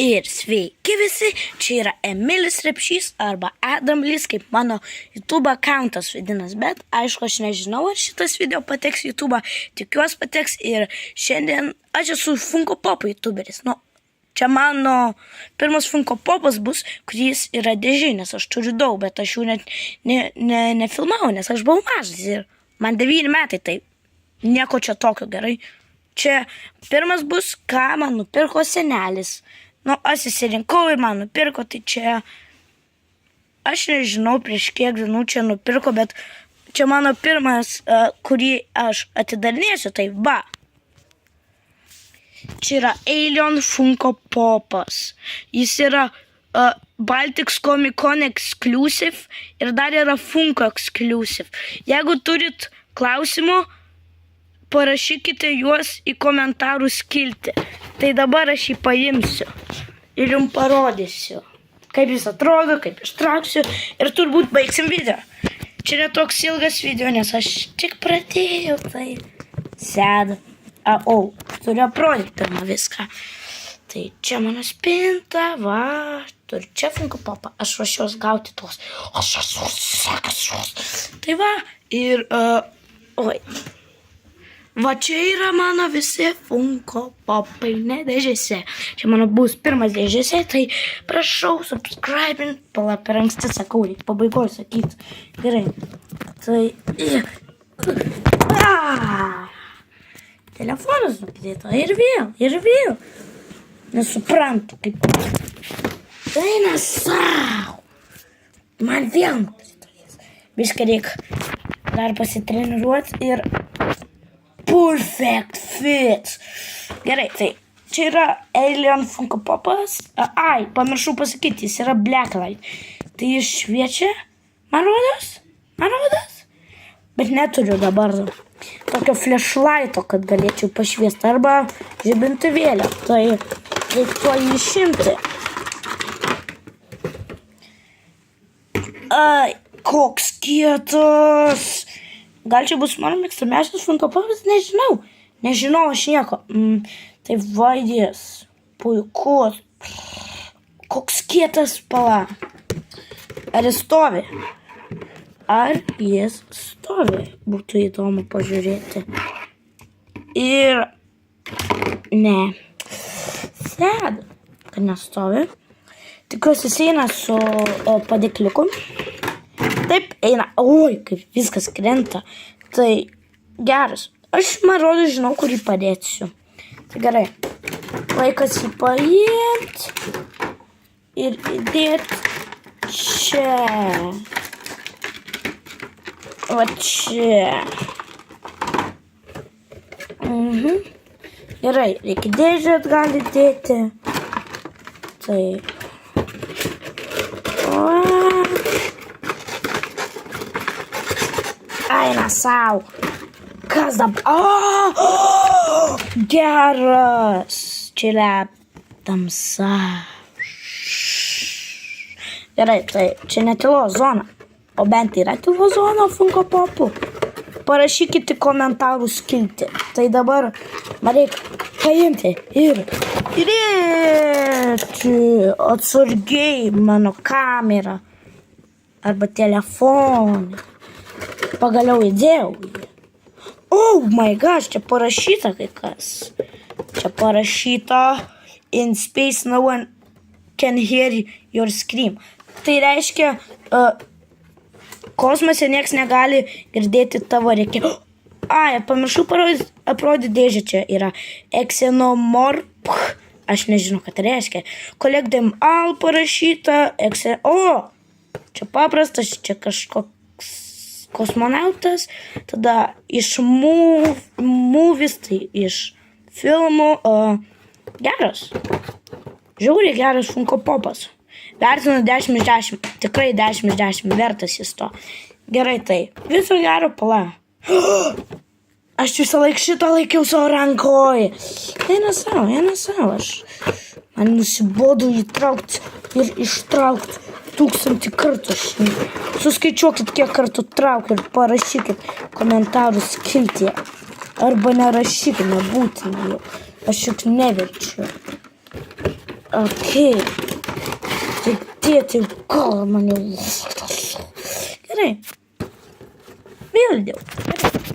Ir sveiki visi, čia yra Emilis Repšys arba Adamlis, kaip mano YouTube accountas vadinas, bet aišku, aš nežinau, ar šitas video pateks YouTube, tikiuosi pateks ir šiandien aš esu Funko Pop YouTuberis. Nu, čia mano pirmas Funko Popas bus, kuris yra dėžiai, nes aš turiu daug, bet aš jų nefilmavau, nes aš buvau mažas ir man 9 metai, tai nieko čia tokio, gerai. Čia pirmas bus, ką man nupirko senelis. Nu, aš įsirinkau ir man nupirko, tai čia, aš nežinau prieš kiek dienų čia nupirko, bet čia mano pirmas, kurį aš atidarinėsiu, tai va. Čia yra Alien Funko Popas. Jis yra Baltics Comic Con Exclusive ir dar yra Funko Exclusive. Jeigu turit klausimų, parašykite juos į komentarų skiltį. Tai dabar aš jį paimsiu ir jums parodysiu, kaip jis atrodo, kaip ištrauksiu ir turbūt baigsim video. Čia yra toks ilgas video, nes aš tik pradėjau, tai sėdu. Turiu aprodyti pirmą viską. Tai čia mano spinta, va, turiu čia Funko Popą. Aš ruošiuos gauti tos. Aš esu sekas juos. Tai va, ir, va čia yra mano visi Funko Popai, ne dėžėse. Čia mano bus pirmas dėžėse, tai prašau subscribint. Pala, per anksti sakau, reikia pabaigoj sakyti. Gerai. Tai... Telefonas nukrito ir vėl. Nesuprantu, kaip... Tai nesau. Man vėl nukrito jis. Biškai reikia dar pasitreniruoti ir... Perfect fit. Gerai, tai čia yra Alien Funko Popas. Pamiršau pasakyti, jis yra Blacklight. Tai jis šviečia, man rodos. Bet neturiu dabar tokio flashlighto, kad galėčiau pašviesti arba žibintuvėlio. Tai reiktų jį išimti. Koks kietas. Gal čia bus mano mėgstamiausias Funko Popas? Nežinau aš nieko. Tai vaidės. Puikus. Koks kietas, pala. Ar jis stovi? Būtų įdomu pažiūrėti. Ir... Ne. Sėda, kad nestovi. Tikiuosi jis eina su padėkliuku. Taip eina. Oi, kaip viskas krenta. Tai geras. Aš, man rodo, žinau, kur jį padėsiu. Tai gerai. Laikas jį paimti. Ir įdėti čia. Va čia. Gerai, reikia dėžę atgal įdėti. Tai... Eina sau. Kas dabar? Geras. Čia yra tamsa. Gerai, tai čia ne tylos zona. O bent yra tylos zona Funko Popų. Parašykite komentarų skiltį. Tai dabar man reikia paimti ir įdėti atsargiai mano kamerą arba telefoną. Pagaliau įdėjau. Oh my gosh, čia parašyta kai kas. Čia parašyta in space no one can hear your scream. Tai reiškia, kosmose nieks negali girdėti tavo rėkimą. Pamiršau aprodyti dėžę, čia yra Xenomorph. Aš nežinau, ką tai reiškia. Collect them all parašyta. Čia paprastas, čia kažkoks kosmonautas, tada iš movies, tai iš filmų. Geras. Žiauriai geras Funko Popas. Vertinu 10 iš 10. Tikrai 10 iš 10. Vertas jis to. Gerai, tai. Viso gero, pala. Aš visą laiką šitą laikiau savo rankoje. Eina savo. Man nusibodu įtraukti ir ištraukti 1000 kartų. Suskaičiuokit, kiek kartų traukiu ir parašykit komentarų skiltyje. Arba nerašykit, nebūtina jau. Aš juk neverčiu. Okei. Tai tėti, gal man jau... Gerai. Vėl dėl.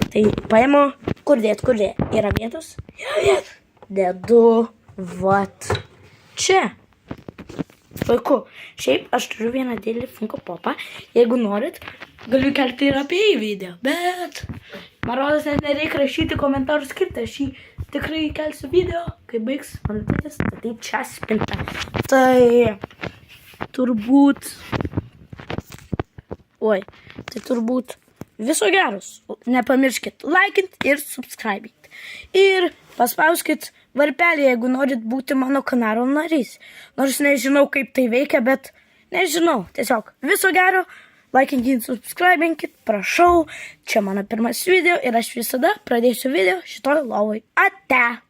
Tai paimu, kur dėt? Yra vietos? Yra vietos. Dedu, vat, čia. Puiku. Šiaip aš turiu vieną didelį Funko Popą. Jeigu norit, galiu kelti ir apie jį video. Bet, man rodos, net nereikia rašyti komentarų skirtą. Aš jį tikrai kelsiu video, kai baigs mano tėtis. Tai čia spinta. Tai turbūt... Oi, tai turbūt viso geros. Nepamirškit laikint ir subscribint. Ir paspauskit varpelį, jeigu norit būti mano kanalo narys. Nors nežinau, kaip tai veikia, bet nežinau. Tiesiog viso gero. Laikinkit, subscribinkit, prašau. Čia mano pirmas video ir aš visada pradėsiu video šitoj lovoj. Ate!